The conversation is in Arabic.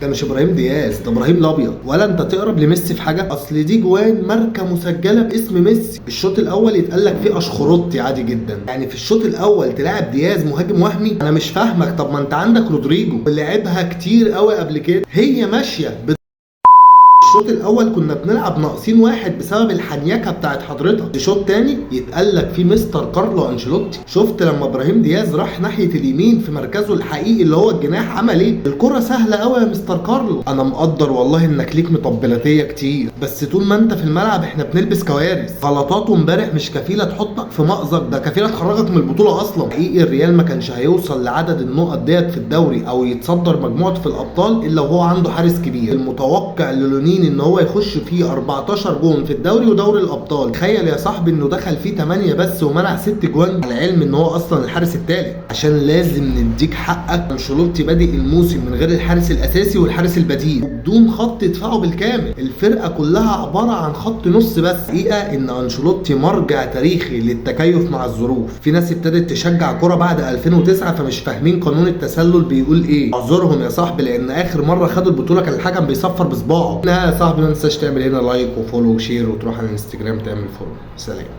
ده مش ابراهيم دياز، ده ابراهيم الابيض. ولا انت تقرب لميسي في حاجه؟ اصل دي جوان ماركه مسجله باسم ميسي. الشوط الاول يتقال لك فيه اشخروطي عادي جدا، يعني في الشوط الاول تلاعب دياز مهاجم وهمي؟ انا مش فاهمك. طب ما انت عندك رودريجو اللي لعبها كتير قوي قبل كده، هي ماشيه. الشوط الاول كنا بنلعب ناقصين واحد بسبب الحنيكه بتاعت حضرتك. الشوط تاني يتقال لك في مستر كارلو انشيلوتي. شفت لما ابراهيم دياز راح ناحيه اليمين في مركزه الحقيقي اللي هو الجناح عمل ايه؟ الكره سهله قوي يا مستر كارلو. انا مقدر والله انك ليك مطبلاتيه كتير، بس طول ما انت في الملعب احنا بنلبس كوارث. غلطاته امبارح مش كفيله تحطك في مأزق، ده كفيله تخرجك من البطوله اصلا. حقيقي الريال ما كانش هيوصل لعدد النقط ديت في الدوري او يتصدر مجموعته في الابطال الا وهو عنده حارس كبير. المتوقع للونين ان هو يخش فيه 14 جون في الدوري ودوري الابطال. تخيل يا صاحبي انه دخل فيه 8 بس ومنع 6 جوان، على العلم ان هو اصلا الحارس الثالث. عشان لازم نديك حقك، انشيلوتي بادئ الموسم من غير الحارس الاساسي والحارس البديل وبدون خط دفاعه بالكامل. الفرقه كلها عباره عن خط نص بس. حقيقه ان انشيلوتي مرجع تاريخي للتكيف مع الظروف. في ناس ابتدت تشجع كرة بعد 2009 فمش فاهمين قانون التسلل بيقول ايه. اعذرهم يا صاحبي، لان اخر مره خدوا البطوله كان الحكم بيصفر بصباعه. لا يا صاحبي، ما تنساش تعمل هنا لايك وفولو وشير وتروح على الانستجرام تعمل فولو. سلام.